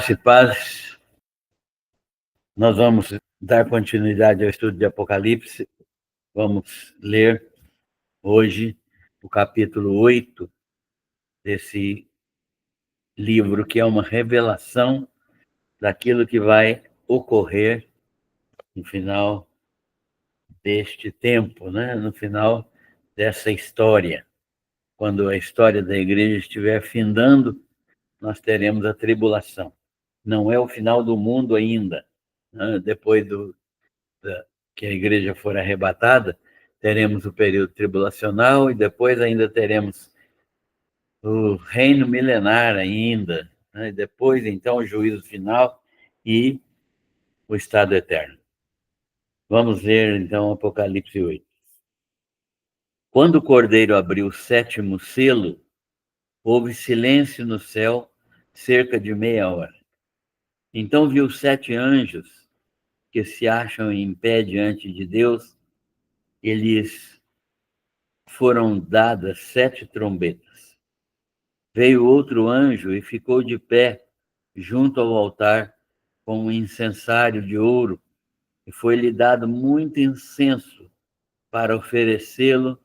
Graça e paz. Nós vamos dar continuidade ao estudo de Apocalipse. Vamos ler hoje o capítulo 8 desse livro, que é uma revelação daquilo que vai ocorrer no final deste tempo, né? No final dessa história. Quando a história da igreja estiver findando, nós teremos a tribulação. Não é o final do mundo ainda, né? Depois que a igreja for arrebatada, teremos o período tribulacional e depois ainda teremos o reino milenar ainda, né? E depois, então, o juízo final e o estado eterno. Vamos ver, então, Apocalipse 8. Quando o Cordeiro abriu o 7º selo, houve silêncio no céu cerca de meia hora. Então viu 7 anjos que se acham em pé diante de Deus. Eles foram dadas 7 trombetas. Veio outro anjo e ficou de pé junto ao altar com um incensário de ouro, e foi-lhe dado muito incenso para oferecê-lo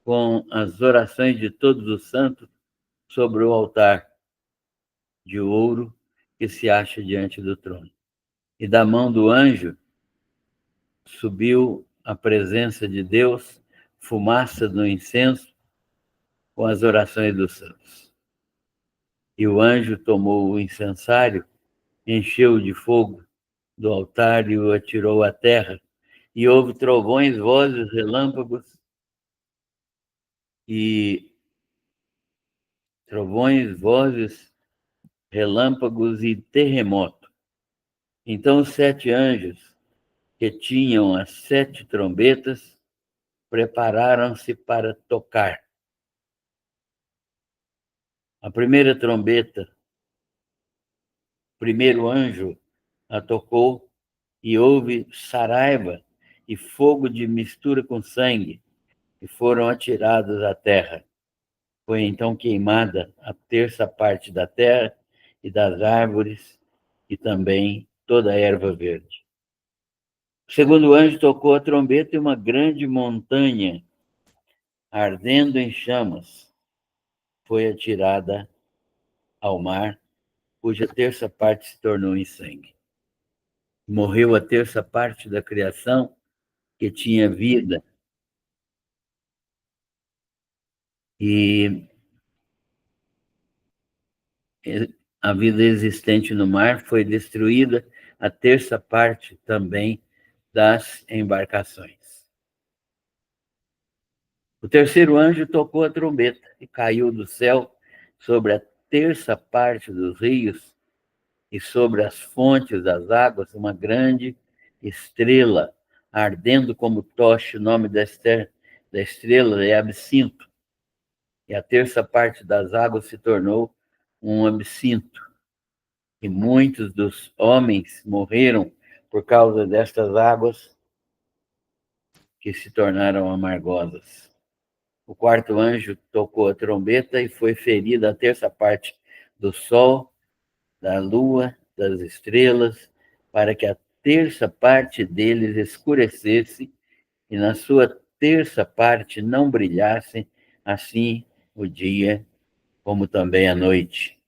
com as orações de todos os santos sobre o altar de ouro que se acha diante do trono. E da mão do anjo subiu à presença de Deus fumaça do incenso com as orações dos santos. E o anjo tomou o incensário, encheu de fogo do altar e o atirou à terra. E houve trovões, vozes, relâmpagos e terremoto. Então os 7 anjos que tinham as 7 trombetas prepararam-se para tocar. A primeira trombeta, o primeiro anjo a tocou, e houve saraiva e fogo de mistura com sangue, e foram atirados à terra. Foi então queimada a 1/3 parte da terra e das árvores, e também toda a erva verde. O segundo anjo tocou a trombeta, e uma grande montanha, ardendo em chamas, foi atirada ao mar, cuja 1/3 parte se tornou em sangue. Morreu a 1/3 parte da criação que tinha vida, e a vida existente no mar foi destruída, a 1/3 parte também das embarcações. O terceiro anjo tocou a trombeta e caiu do céu sobre a 1/3 parte dos rios e sobre as fontes das águas uma grande estrela, ardendo como tocha. O nome da estrela é Absinto. E a 1/3 parte das águas se tornou um absinto. E muitos dos homens morreram por causa destas águas que se tornaram amargosas. O quarto anjo tocou a trombeta e foi ferida a 1/3 parte do sol, da lua, das estrelas, para que a 1/3 parte deles escurecesse e na sua 1/3 parte não brilhasse, assim o dia como também a noite.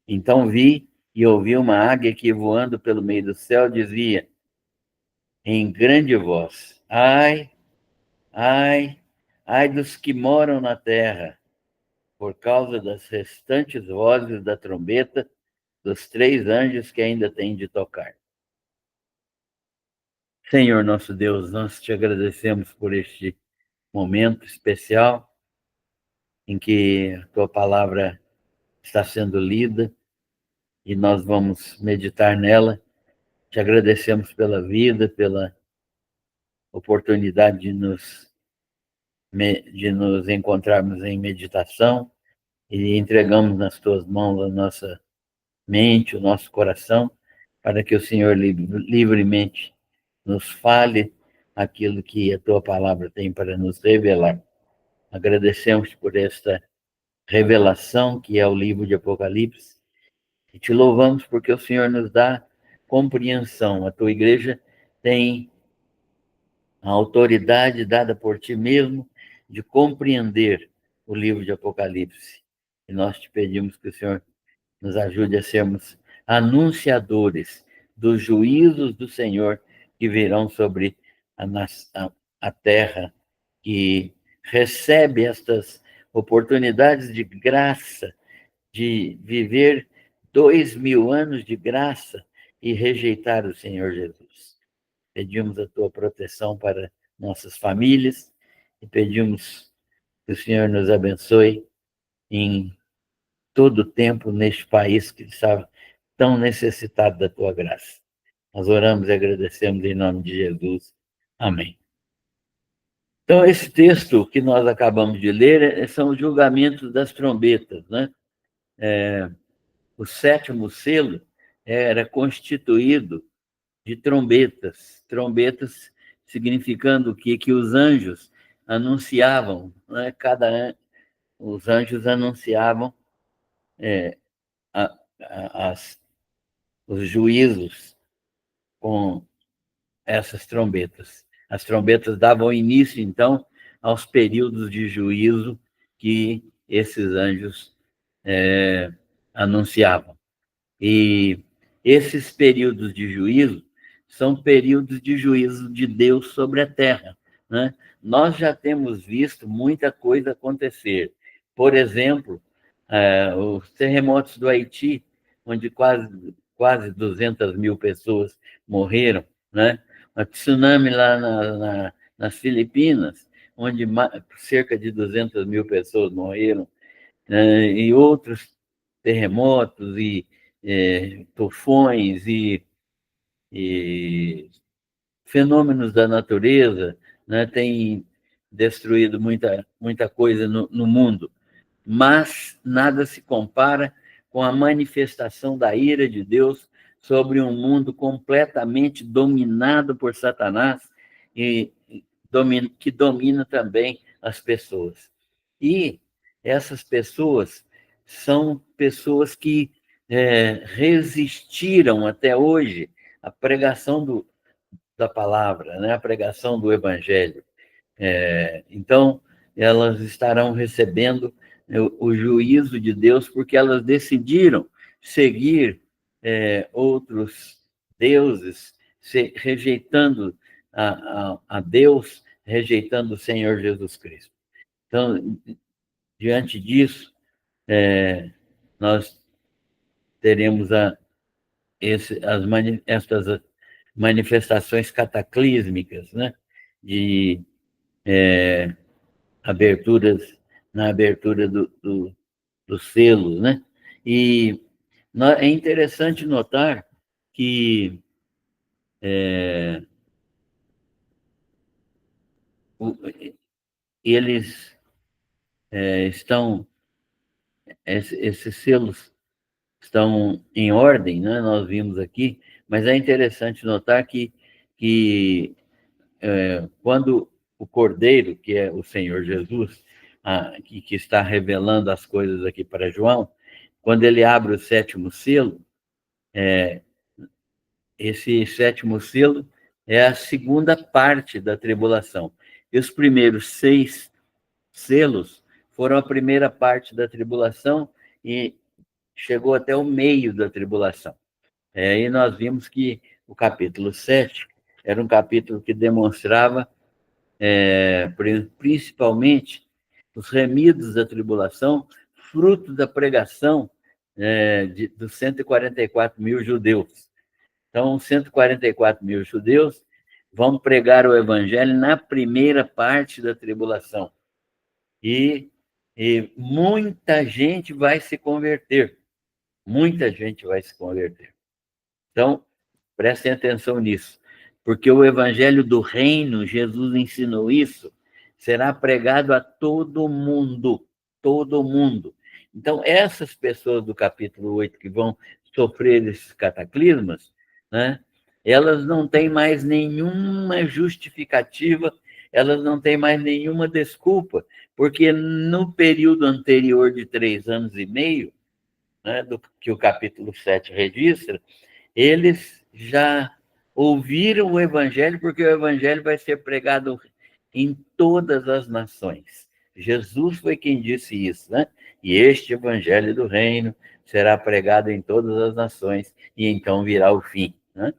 Então vi e ouvi uma águia que, voando pelo meio do céu, dizia em grande voz: ai, ai, ai dos que moram na terra, por causa das restantes vozes da trombeta dos 3 anjos que ainda têm de tocar. Senhor nosso Deus, nós te agradecemos por este momento especial em que a tua palavra está sendo lida e nós vamos meditar nela. Te agradecemos pela vida, pela oportunidade de nos encontrarmos em meditação, e entregamos nas tuas mãos a nossa mente, o nosso coração, para que o Senhor livremente nos fale aquilo que a tua palavra tem para nos revelar. Agradecemos por esta revelação que é o livro de Apocalipse, E te louvamos porque o Senhor nos dá compreensão. A tua igreja tem a autoridade dada por ti mesmo de compreender o livro de Apocalipse. E nós te pedimos que o Senhor nos ajude a sermos anunciadores dos juízos do Senhor que virão sobre a terra, que recebe estas oportunidades de graça, de viver 2000 anos de graça e rejeitar o Senhor Jesus. Pedimos a tua proteção para nossas famílias e pedimos que o Senhor nos abençoe em todo o tempo neste país que está tão necessitado da tua graça. Nós oramos e agradecemos em nome de Jesus. Amém. Então, esse texto que nós acabamos de ler são os julgamentos das trombetas, né? O sétimo selo era constituído de trombetas, trombetas significando que os anjos anunciavam, né? Os anjos anunciavam os juízos com essas trombetas. As trombetas davam início, então, aos períodos de juízo que esses anjos anunciavam. E esses períodos de juízo são períodos de juízo de Deus sobre a terra, né? Nós já temos visto muita coisa acontecer. Por exemplo, os terremotos do Haiti, onde quase 200 mil pessoas morreram, né? O tsunami lá nas Filipinas, onde cerca de 200 mil pessoas morreram, né? E outros terremotos e tufões e fenômenos da natureza, né, têm destruído muita coisa no mundo, mas nada se compara com a manifestação da ira de Deus sobre um mundo completamente dominado por Satanás e que domina também as pessoas. E essas pessoas são pessoas que resistiram até hoje à pregação da palavra, né? À pregação do evangelho. Então, elas estarão recebendo o juízo de Deus porque elas decidiram seguir outros deuses, rejeitando a Deus, rejeitando o Senhor Jesus Cristo. Então, diante disso, nós teremos estas manifestações cataclísmicas, né? De aberturas, na abertura dos selos, né? E é interessante notar que eles estão, esses selos estão em ordem, né? Nós vimos aqui, mas é interessante notar que quando o Cordeiro, que é o Senhor Jesus, que está revelando as coisas aqui para João, quando ele abre o sétimo selo, esse sétimo selo é a segunda parte da tribulação. E os primeiros 6 selos foram a primeira parte da tribulação e chegou até o meio da tribulação. E nós vimos que o capítulo 7 era um capítulo que demonstrava principalmente os remidos da tribulação, fruto da pregação dos 144 mil judeus. Então, 144 mil judeus vão pregar o evangelho na primeira parte da tribulação. E muita gente vai se converter. Muita gente vai se converter. Então, prestem atenção nisso, porque o evangelho do reino, Jesus ensinou isso, será pregado a todo mundo, todo mundo. Então, essas pessoas do capítulo 8 que vão sofrer esses cataclismas, né, elas não têm mais nenhuma justificativa, elas não têm mais nenhuma desculpa, porque no período anterior de 3 anos e meio, né, do que o capítulo 7 registra, eles já ouviram o evangelho, porque o evangelho vai ser pregado em todas as nações. Jesus foi quem disse isso, né? E este evangelho do reino será pregado em todas as nações, e então virá o fim, né?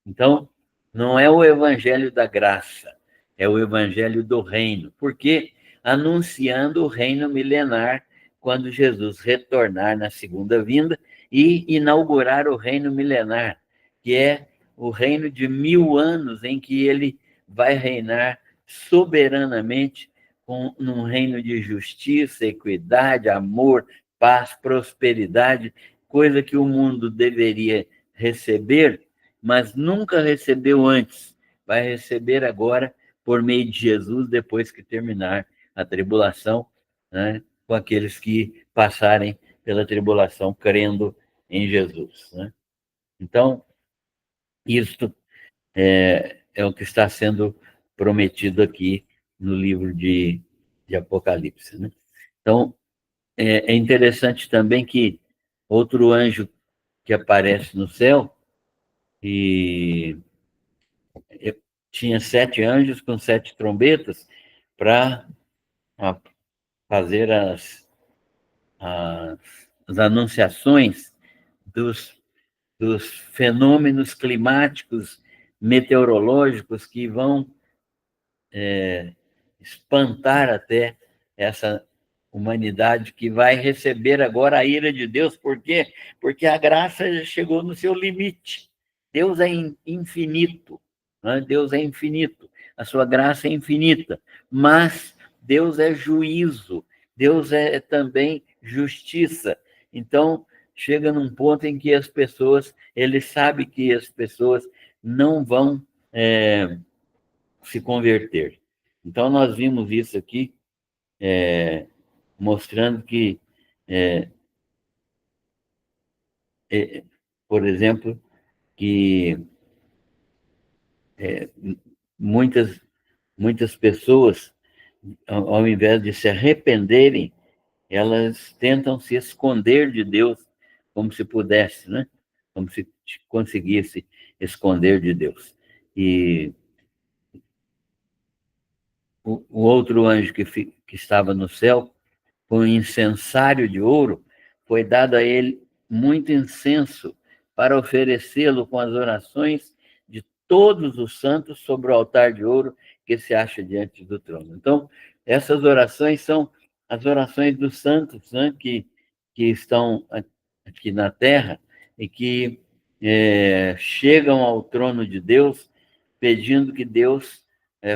Então, não é o evangelho da graça, é o evangelho do reino, porque anunciando o reino milenar quando Jesus retornar na segunda vinda e inaugurar o reino milenar, que é o reino de 1000 anos em que ele vai reinar soberanamente num reino de justiça, equidade, amor, paz, prosperidade, coisa que o mundo deveria receber, mas nunca recebeu antes. Vai receber agora por meio de Jesus, depois que terminar a tribulação, né, com aqueles que passarem pela tribulação crendo em Jesus, né? Então, isto é o que está sendo prometido aqui no livro de Apocalipse, né? Então, é interessante também que outro anjo que aparece no céu, e tinha 7 anjos com 7 trombetas para fazer as, as anunciações dos fenômenos climáticos, meteorológicos que vão espantar até essa humanidade que vai receber agora a ira de Deus. Por quê? Porque a graça já chegou no seu limite. Deus é infinito, né? Deus é infinito, a sua graça é infinita, mas Deus é juízo, Deus é também justiça. Então, chega num ponto em que as pessoas, ele sabe que as pessoas não vão se converter. Então, nós vimos isso aqui, mostrando que, é, por exemplo, que muitas, muitas pessoas, ao invés de se arrependerem, elas tentam se esconder de Deus, como se pudesse, né? Como se conseguisse esconder de Deus. E o outro anjo que estava no céu, com um incensário de ouro, foi dado a ele muito incenso para oferecê-lo com as orações de todos os santos sobre o altar de ouro que se acha diante do trono. Então, essas orações são as orações dos santos, né, que estão aqui na terra e que chegam ao trono de Deus pedindo que Deus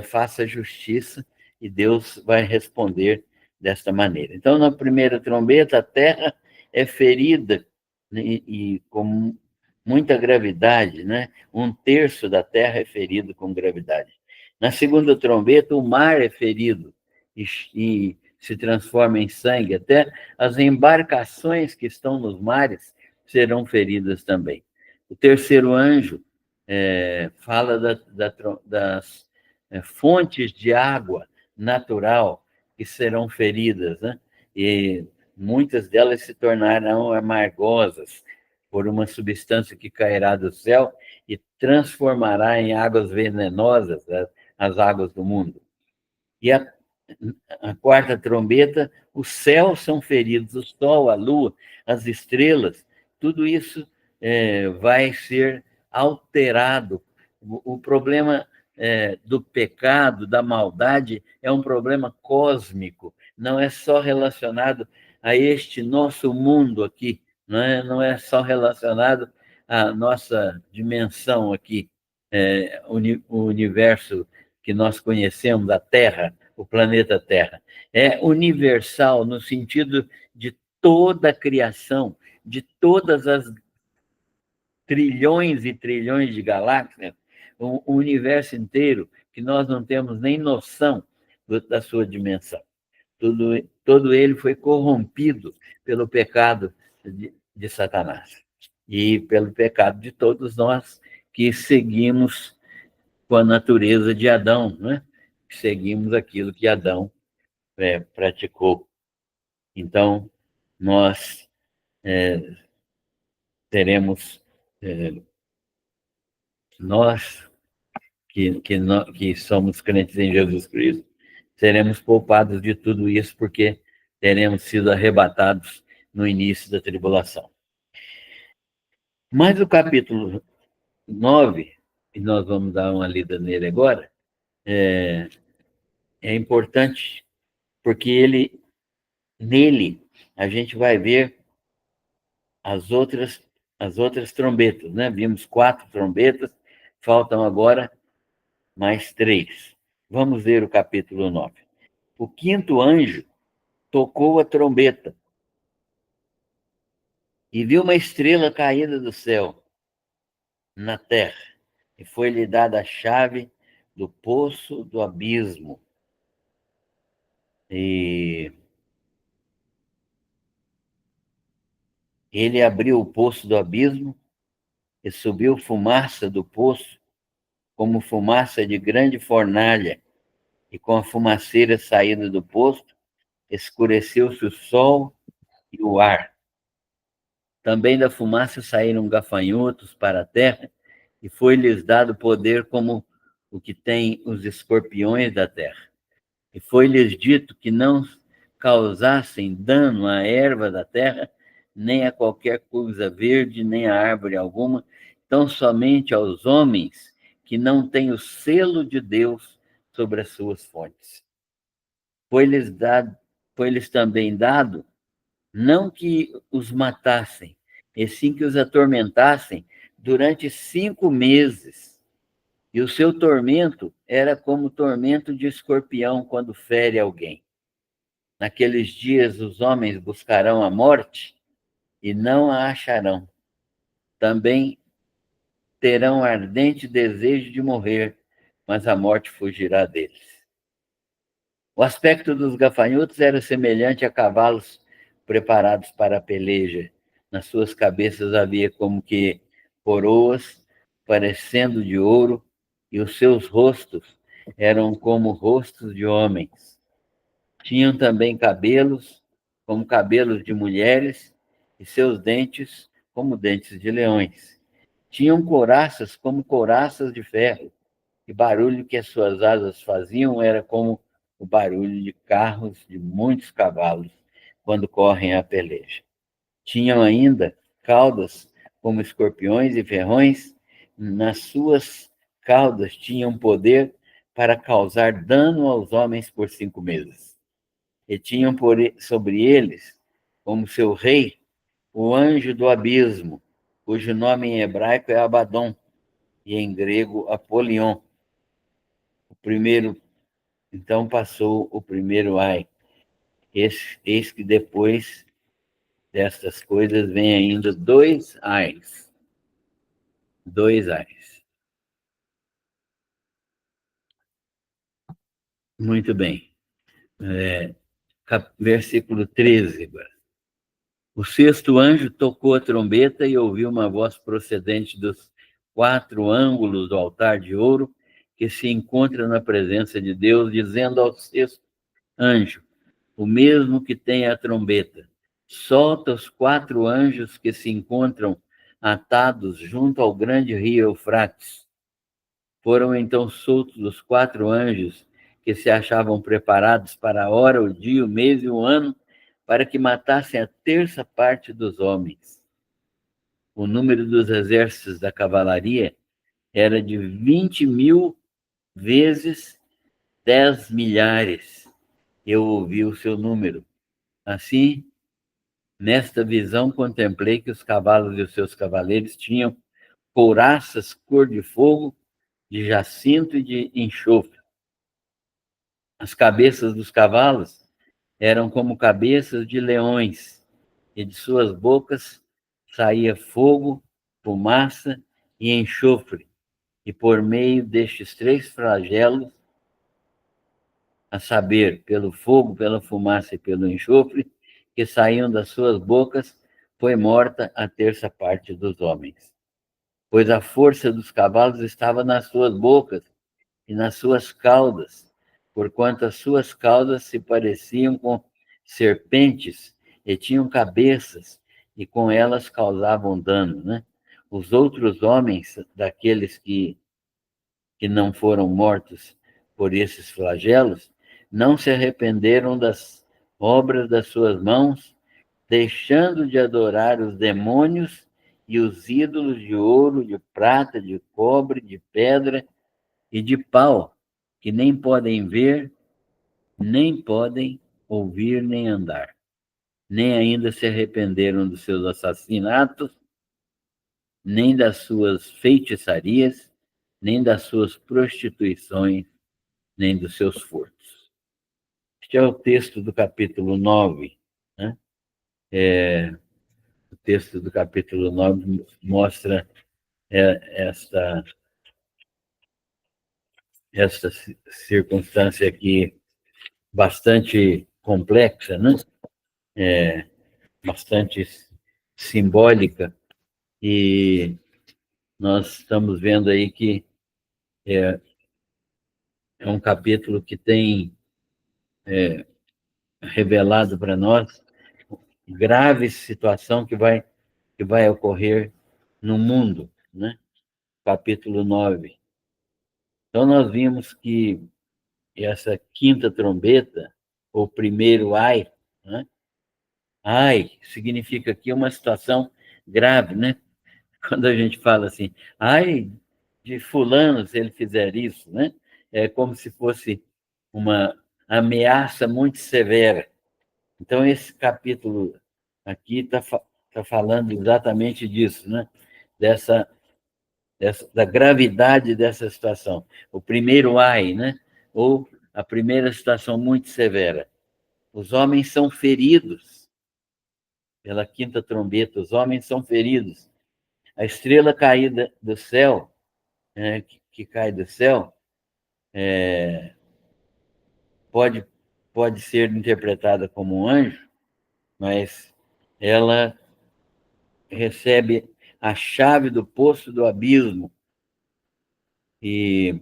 faça justiça, e Deus vai responder desta maneira. Então, na primeira trombeta, a terra é ferida, né, e com muita gravidade, né? 1/3 da terra é ferido com gravidade. Na segunda trombeta, o mar é ferido e se transforma em sangue. Até as embarcações que estão nos mares serão feridas também. O terceiro anjo fala das fontes de água natural que serão feridas, né? E muitas delas se tornarão amargosas por uma substância que cairá do céu e transformará em águas venenosas as águas do mundo. E a quarta trombeta, os céus são feridos, o sol, a lua, as estrelas, tudo isso vai ser alterado. O problema do pecado, da maldade, é um problema cósmico, não é só relacionado a este nosso mundo aqui, não é só relacionado à nossa dimensão aqui, o universo que nós conhecemos, a Terra, o planeta Terra. É universal no sentido de toda a criação, de todas as trilhões e trilhões de galáxias, o universo inteiro, que nós não temos nem noção da sua dimensão. Todo ele foi corrompido pelo pecado de Satanás e pelo pecado de todos nós que seguimos com a natureza de Adão, né? Seguimos aquilo que Adão praticou. Então, nós teremos nós que somos crentes em Jesus Cristo, seremos poupados de tudo isso porque teremos sido arrebatados no início da tribulação. Mas o capítulo 9, e nós vamos dar uma lida nele agora, é importante porque nele a gente vai ver as outras trombetas, né? Vimos 4 trombetas, faltam agora mais 3. Vamos ver o capítulo 9. O quinto anjo tocou a trombeta e viu uma estrela caída do céu na terra, e foi-lhe dada a chave do poço do abismo. E ele abriu o poço do abismo e subiu fumaça do poço, como fumaça de grande fornalha, e com a fumaceira saída do poço, escureceu-se o sol e o ar. Também da fumaça saíram gafanhotos para a terra, e foi-lhes dado poder como o que tem os escorpiões da terra. E foi-lhes dito que não causassem dano à erva da terra, nem a qualquer coisa verde, nem a árvore alguma, tão somente aos homens que não têm o selo de Deus sobre as suas fontes. Foi-lhes também dado, não que os matassem, e sim que os atormentassem durante 5 meses. E o seu tormento era como o tormento de escorpião quando fere alguém. Naqueles dias os homens buscarão a morte e não a acharão. Também terão ardente desejo de morrer, mas a morte fugirá deles. O aspecto dos gafanhotos era semelhante a cavalos preparados para a peleja. Nas suas cabeças havia como que coroas parecendo de ouro, e os seus rostos eram como rostos de homens. Tinham também cabelos, como cabelos de mulheres, e seus dentes como dentes de leões. Tinham couraças como couraças de ferro, e barulho que as suas asas faziam era como o barulho de carros de muitos cavalos quando correm a peleja. Tinham ainda caudas como escorpiões e ferrões, nas suas caudas tinham poder para causar dano aos homens por 5 meses. E tinham sobre eles, como seu rei, o anjo do abismo, cujo nome em hebraico é Abaddon e em grego Apolion. O primeiro, então passou o primeiro ai. Eis que depois destas coisas vem ainda 2 ais. 2 ais. Muito bem. Versículo 13 agora. O sexto anjo tocou a trombeta e ouviu uma voz procedente dos 4 ângulos do altar de ouro que se encontra na presença de Deus, dizendo ao sexto anjo, o mesmo que tem a trombeta, solta os 4 anjos que se encontram atados junto ao grande rio Eufrates. Foram então soltos os 4 anjos que se achavam preparados para a hora, o dia, o mês e o ano, para que matassem a terça parte dos homens. O número dos exércitos da cavalaria era de 20.000 vezes 10 milhares. Eu ouvi o seu número. Assim, nesta visão, contemplei que os cavalos e os seus cavaleiros tinham couraças cor de fogo, de jacinto e de enxofre. As cabeças dos cavalos eram como cabeças de leões, e de suas bocas saía fogo, fumaça e enxofre, e por meio destes 3 flagelos, a saber, pelo fogo, pela fumaça e pelo enxofre, que saíam das suas bocas, foi morta a terça parte dos homens. Pois a força dos cavalos estava nas suas bocas e nas suas caudas, porquanto as suas caudas se pareciam com serpentes e tinham cabeças, e com elas causavam dano, né? Os outros homens, daqueles que não foram mortos por esses flagelos, não se arrependeram das obras das suas mãos, deixando de adorar os demônios e os ídolos de ouro, de prata, de cobre, de pedra e de pau, que nem podem ver, nem podem ouvir, nem andar. Nem ainda se arrependeram dos seus assassinatos, nem das suas feitiçarias, nem das suas prostituições, nem dos seus furtos. Este é o texto do capítulo 9. Né? O texto do capítulo 9 mostra esta circunstância aqui bastante complexa, né? Bastante simbólica, e nós estamos vendo aí que é um capítulo que tem revelado para nós grave situação que vai ocorrer no mundo, né? Capítulo 9. Então, nós vimos que essa quinta trombeta, ou primeiro ai, né? Ai significa aqui uma situação grave, né? Quando a gente fala assim, ai de fulano se ele fizer isso, né? É como se fosse uma ameaça muito severa. Então, esse capítulo aqui tá falando exatamente disso, né? Da gravidade dessa situação. O primeiro ai, né? Ou a primeira situação muito severa. Os homens são feridos pela quinta trombeta, os homens são feridos. A estrela caída do céu, né, que cai do céu, pode, pode ser interpretada como um anjo, mas ela recebe a chave do poço do abismo. E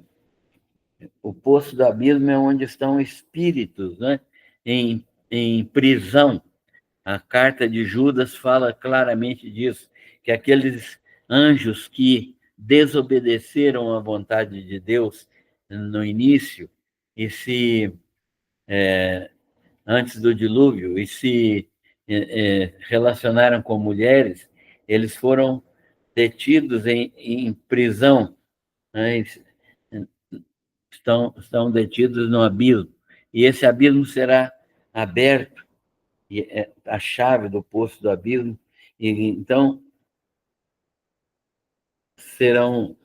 o poço do abismo é onde estão espíritos, né? Em prisão. A carta de Judas fala claramente disso, que aqueles anjos que desobedeceram à vontade de Deus no início, e se antes do dilúvio, e se relacionaram com mulheres, eles foram detidos em prisão, né? Estão detidos no abismo, e esse abismo será aberto, e a chave do poço do abismo, e então serão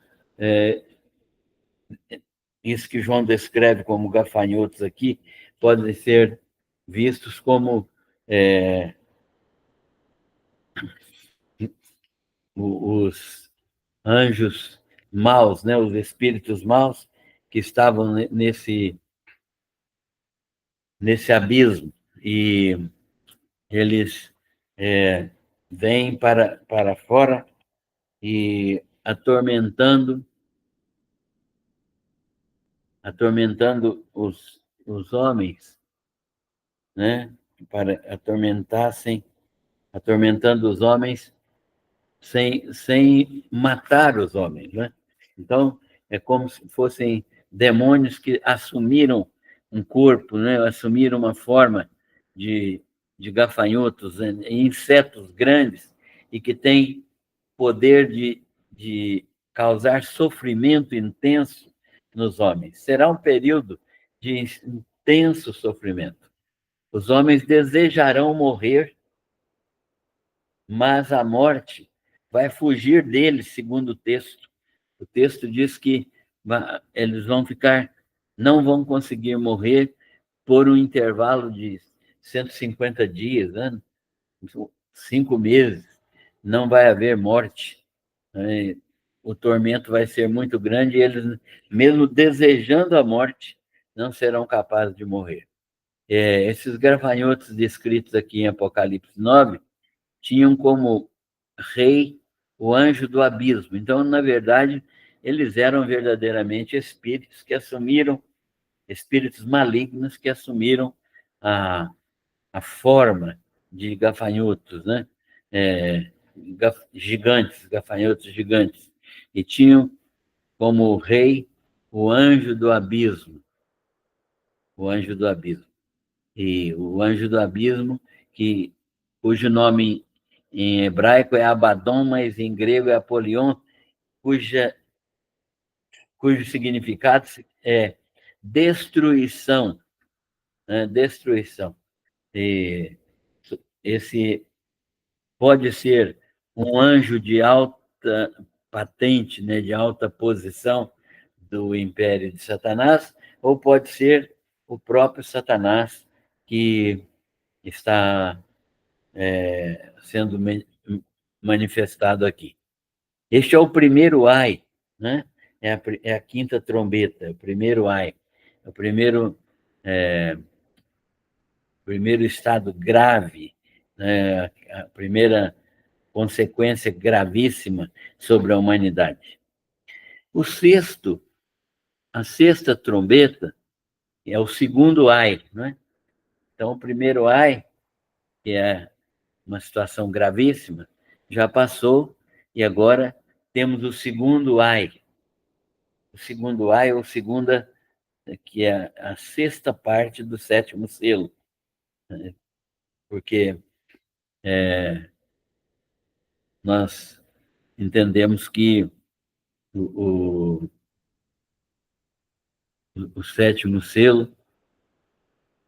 isso que João descreve como gafanhotos aqui, podem ser vistos como os anjos maus, né? Os espíritos maus que estavam nesse abismo, e eles vêm para fora e atormentando os homens, né? Para atormentando os homens sem matar os homens, né? Então, é como se fossem demônios que assumiram um corpo, né? Assumiram uma forma de gafanhotos, insetos grandes, e que têm poder de causar sofrimento intenso nos homens. Será um período de intenso sofrimento. Os homens desejarão morrer, mas a morte vai fugir deles, segundo o texto. O texto diz que eles não vão conseguir morrer por um intervalo de 150 dias, né? 5 meses, não vai haver morte, né? O tormento vai ser muito grande, e eles, mesmo desejando a morte, não serão capazes de morrer. Esses gafanhotos descritos aqui em Apocalipse 9 tinham como rei o anjo do abismo. Então, na verdade, eles eram verdadeiramente espíritos malignos que assumiram a forma de gafanhotos, né? gigantes, gafanhotos gigantes, e tinham como rei o anjo do abismo, o anjo do abismo. E o anjo do abismo, cujo nome em hebraico é Abaddon, mas em grego é Apolion, cujo significado é destruição, né? Destruição. E esse pode ser um anjo de alta patente, né, de alta posição do império de Satanás, ou pode ser o próprio Satanás que está sendo manifestado aqui. Este é o primeiro ai, né? É a quinta trombeta, o primeiro ai, o primeiro estado grave, né? A primeira consequência gravíssima sobre a humanidade. A sexta trombeta é o segundo ai, né? Então, o primeiro ai, que é uma situação gravíssima, já passou, e agora temos o segundo ai. O segundo ai, ou segunda, que é a sexta parte do sétimo selo, né? Porque nós entendemos que o, o sétimo selo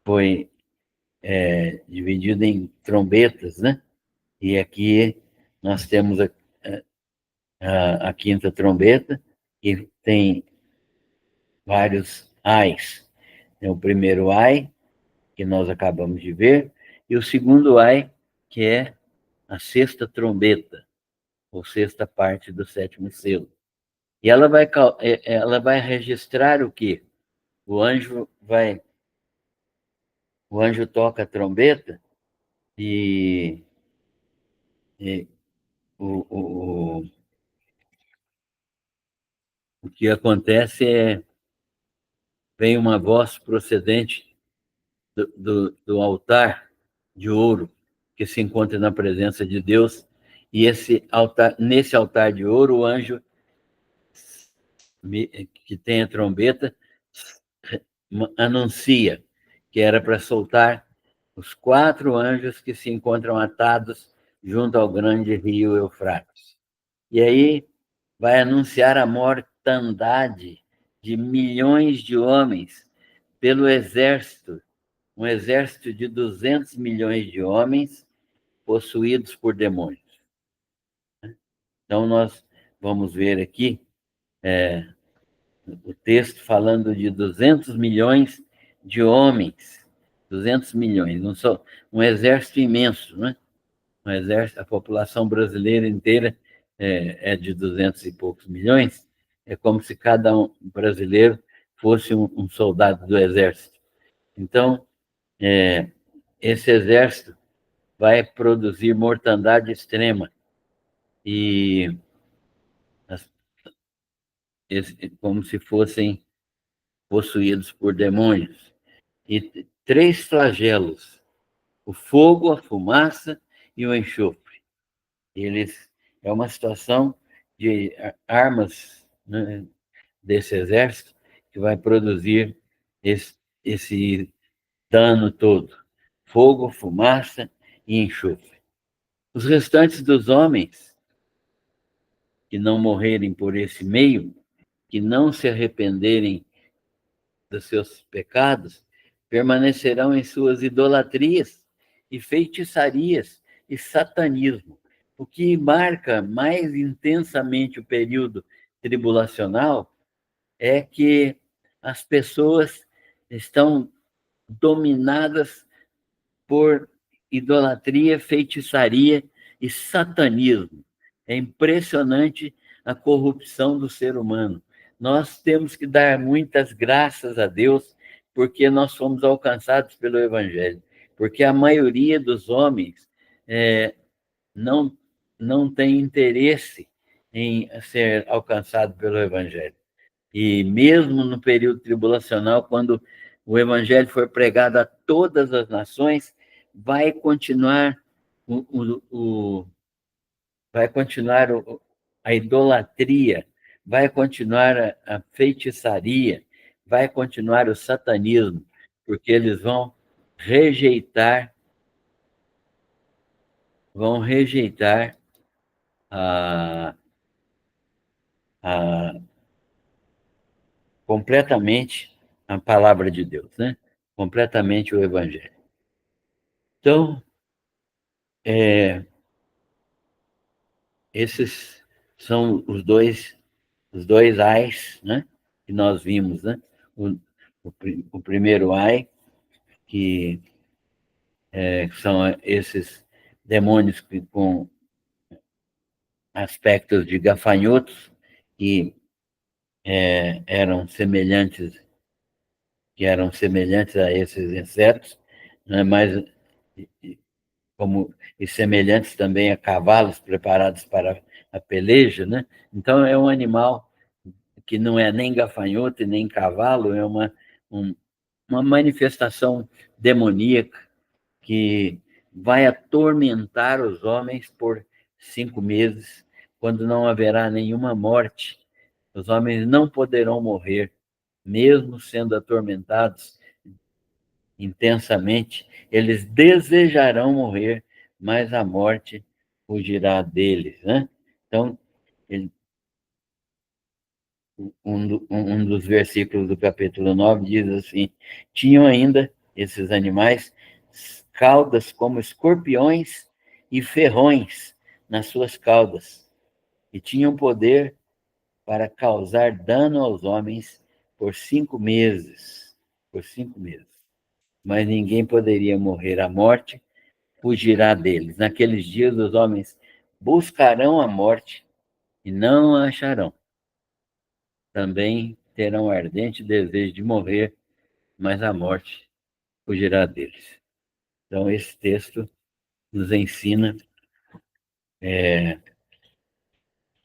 foi dividido em trombetas, né? E aqui nós temos a quinta trombeta, que tem vários ais. Tem o primeiro ai, que nós acabamos de ver, e o segundo ai, que é a sexta trombeta, ou sexta parte do sétimo selo. E ela vai registrar o quê? O anjo toca a trombeta e, e o, o que acontece vem uma voz procedente do altar de ouro que se encontra na presença de Deus, e nesse altar de ouro, o anjo que tem a trombeta anuncia que era para soltar os 4 anjos que se encontram atados junto ao grande rio Eufrates. E aí vai anunciar a mortandade de milhões de homens pelo exército, um exército de 200 milhões de homens possuídos por demônios. Então, nós vamos ver aqui o texto falando de 200 milhões de homens, 200 milhões, um exército imenso, né? Um exército, a população brasileira inteira é de 200 e poucos milhões, é como se cada um brasileiro fosse um soldado do exército. Então, esse exército vai produzir mortandade extrema, e como se fossem possuídos por demônios. E 3 flagelos: o fogo, a fumaça e o enxofre. É uma situação de armas, né, desse exército que vai produzir esse dano todo: fogo, fumaça e enxofre. Os restantes dos homens que não morrerem por esse meio, que não se arrependerem dos seus pecados, permanecerão em suas idolatrias e feitiçarias e satanismo. O que marca mais intensamente o período tribulacional é que as pessoas estão dominadas por idolatria, feitiçaria e satanismo. É impressionante a corrupção do ser humano. Nós temos que dar muitas graças a Deus porque nós fomos alcançados pelo Evangelho, porque a maioria dos homens não, não tem interesse em ser alcançado pelo Evangelho. E mesmo no período tribulacional, quando o Evangelho for pregado a todas as nações, vai continuar vai continuar a idolatria, vai continuar a feitiçaria, vai continuar o satanismo, porque eles rejeitar, vão rejeitar a, a, completamente a palavra de Deus, né? Completamente o evangelho. Então, esses são os dois ais, né? Que nós vimos, né? O, o primeiro ai, que são esses demônios com aspectos de gafanhotos, que eram semelhantes, a esses insetos, né? Mas como e semelhantes também a cavalos preparados para a peleja, né? Então é um animal que não é nem gafanhoto e nem cavalo, é uma manifestação demoníaca que vai atormentar os homens por 5 meses, quando não haverá nenhuma morte. Os homens não poderão morrer, mesmo sendo atormentados intensamente, eles desejarão morrer, mas a morte fugirá deles, né? Então, um dos versículos do capítulo 9 diz assim: tinham ainda esses animais caudas como escorpiões e ferrões nas suas caudas, e tinham poder para causar dano aos homens por 5 meses. Por 5 meses. Mas ninguém poderia morrer. A morte fugirá deles. Naqueles dias, os homens buscarão a morte e não a acharão. Também terão ardente desejo de morrer, mas a morte fugirá deles. Então, esse texto nos ensina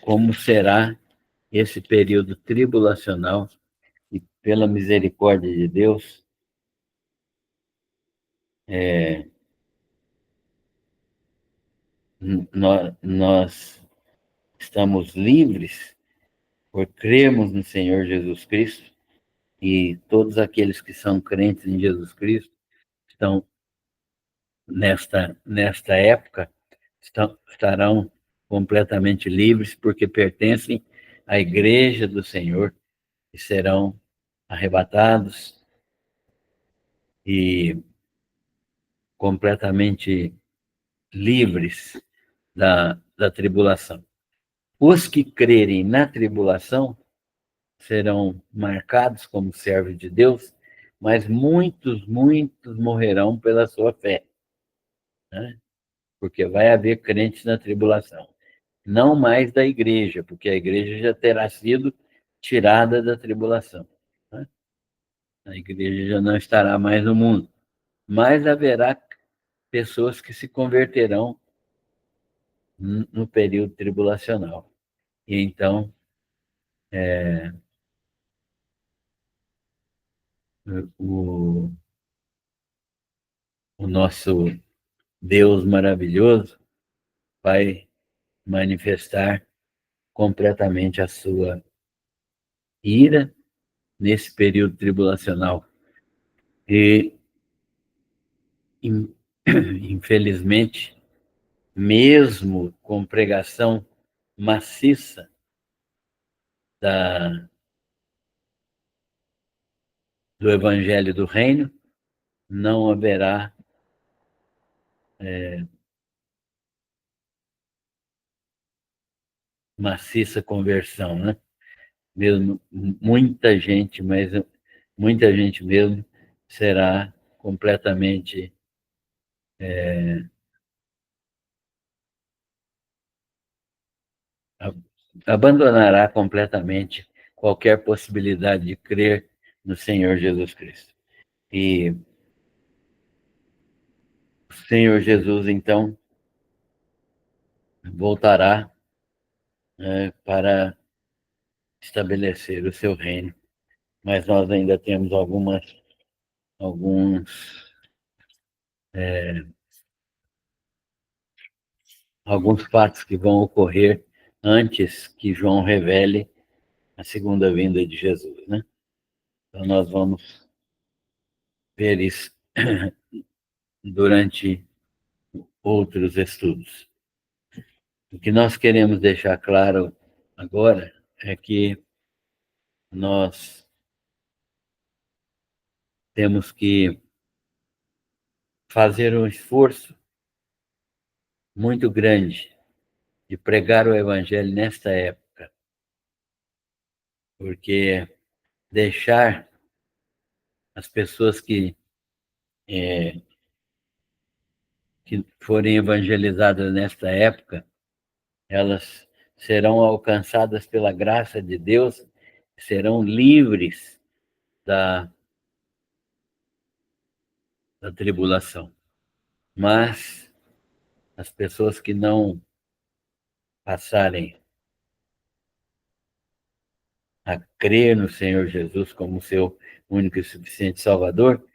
como será esse período tribulacional e, pela misericórdia de Deus, nós estamos livres por crermos no Senhor Jesus Cristo, e todos aqueles que são crentes em Jesus Cristo estão nesta época estarão completamente livres, porque pertencem à igreja do Senhor e serão arrebatados e completamente livres da tribulação. Os que crerem na tribulação serão marcados como servos de Deus, mas muitos, muitos morrerão pela sua fé, né? Porque vai haver crentes na tribulação. Não mais da igreja, porque a igreja já terá sido tirada da tribulação, né? A igreja já não estará mais no mundo, mas haverá pessoas que se converterão no período tribulacional. E então, o, o nosso Deus maravilhoso vai manifestar completamente a sua ira nesse período tribulacional. E, infelizmente, mesmo com pregação maciça do Evangelho do Reino, não haverá maciça conversão, né? Mesmo muita gente, mas muita gente mesmo será completamente abandonará completamente qualquer possibilidade de crer no Senhor Jesus Cristo. E o Senhor Jesus, então, voltará para estabelecer o seu reino, mas nós ainda temos alguns alguns fatos que vão ocorrer antes que João revele a segunda vinda de Jesus, né? Então, nós vamos ver isso durante outros estudos. O que nós queremos deixar claro agora é que nós temos que fazer um esforço muito grande de pregar o Evangelho nesta época, porque deixar as pessoas que forem evangelizadas nesta época, elas serão alcançadas pela graça de Deus, serão livres da tribulação. Mas as pessoas que não passarem a crer no Senhor Jesus como seu único e suficiente Salvador,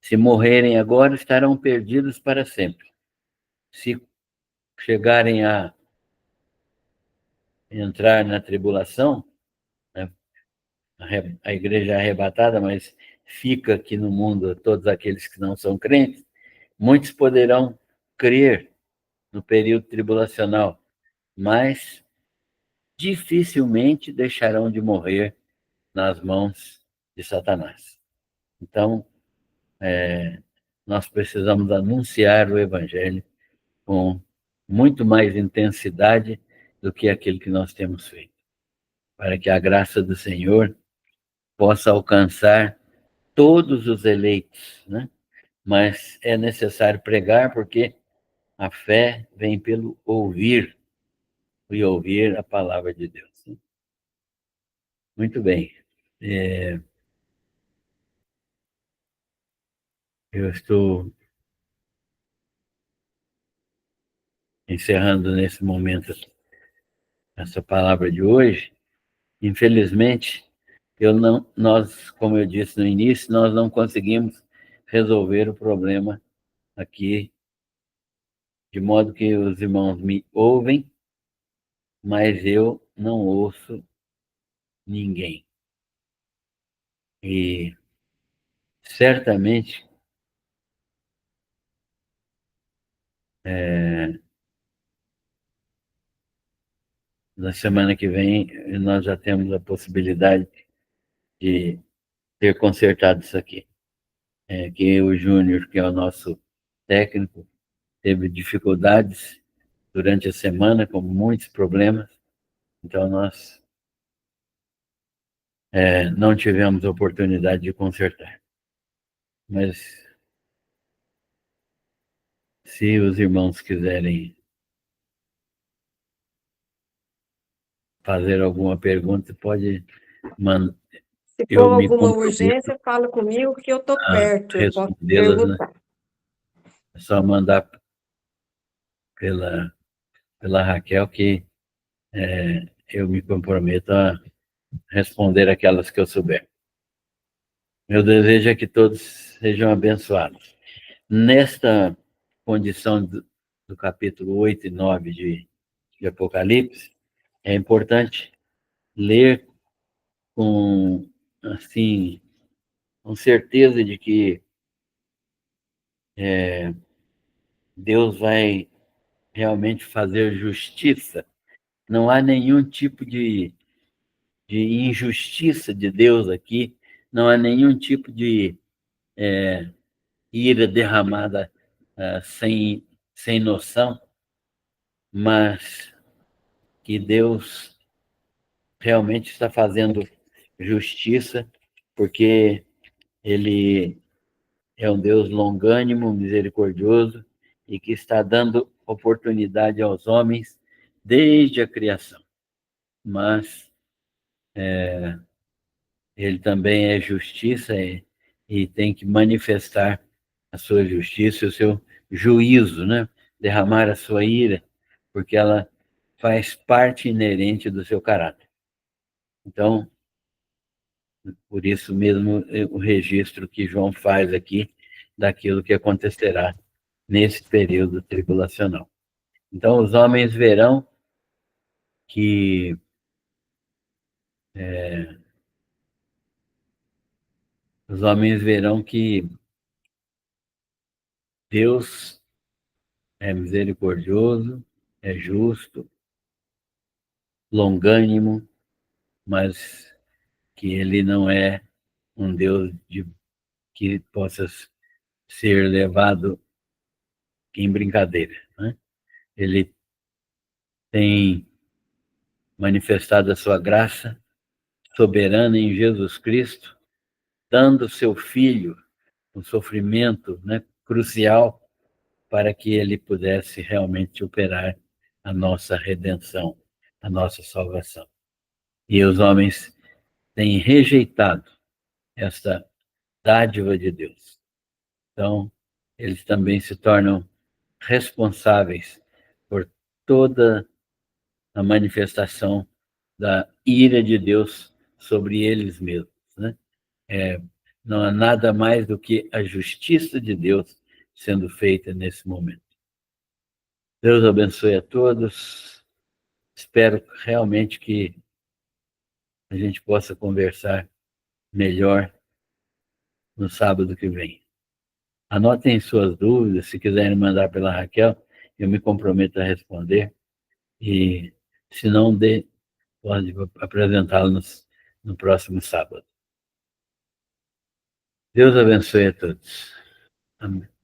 se morrerem agora, estarão perdidos para sempre. Se chegarem a entrar na tribulação, né, a igreja é arrebatada, mas fica aqui no mundo todos aqueles que não são crentes, muitos poderão crer no período tribulacional, mas dificilmente deixarão de morrer nas mãos de Satanás. Então, nós precisamos anunciar o Evangelho com muito mais intensidade do que aquilo que nós temos feito, para que a graça do Senhor possa alcançar todos os eleitos, né? Mas é necessário pregar, porque a fé vem pelo ouvir, e ouvir a palavra de Deus. Muito bem. Eu estou encerrando nesse momento essa palavra de hoje. Infelizmente, nós, como eu disse no início, nós não conseguimos resolver o problema aqui, de modo que os irmãos me ouvem, mas eu não ouço ninguém. E certamente na semana que vem nós já temos a possibilidade de ter consertado isso aqui. Que o Júnior, que é o nosso técnico, teve dificuldades durante a semana, com muitos problemas, então nós não tivemos oportunidade de consertar. Mas se os irmãos quiserem fazer alguma pergunta, pode mandar. Se for alguma urgência, fala comigo que eu estou perto, eu posso perguntar. Né? É só mandar pela Raquel que eu me comprometo a responder aquelas que eu souber. Meu desejo é que todos sejam abençoados. Nesta condição do capítulo 8 e 9 de Apocalipse, é importante ler com, assim, com certeza de que Deus vai realmente fazer justiça. Não há nenhum tipo de injustiça de Deus aqui, não há nenhum tipo de ira derramada sem noção, mas que Deus realmente está fazendo justiça, porque Ele é um Deus longânimo, misericordioso, e que está dando oportunidade aos homens desde a criação. Mas Ele também é justiça e tem que manifestar a sua justiça, o seu juízo, né? Derramar a sua ira, porque ela faz parte inerente do seu caráter. Então, por isso mesmo, o registro que João faz aqui daquilo que acontecerá nesse período tribulacional. Então, os homens verão que Deus é misericordioso, é justo, longânimo, mas que ele não é um Deus que possa ser levado em brincadeira, né? Ele tem manifestado a sua graça soberana em Jesus Cristo, dando seu Filho um sofrimento, né, crucial para que ele pudesse realmente operar a nossa redenção, a nossa salvação. E os homens têm rejeitado esta dádiva de Deus. Então, eles também se tornam responsáveis por toda a manifestação da ira de Deus sobre eles mesmos, né? Não há nada mais do que a justiça de Deus sendo feita nesse momento. Deus abençoe a todos. Espero realmente que a gente possa conversar melhor no sábado que vem. Anotem suas dúvidas, se quiserem mandar pela Raquel, eu me comprometo a responder. E, se não, pode apresentá-los no próximo sábado. Deus abençoe a todos. Amém.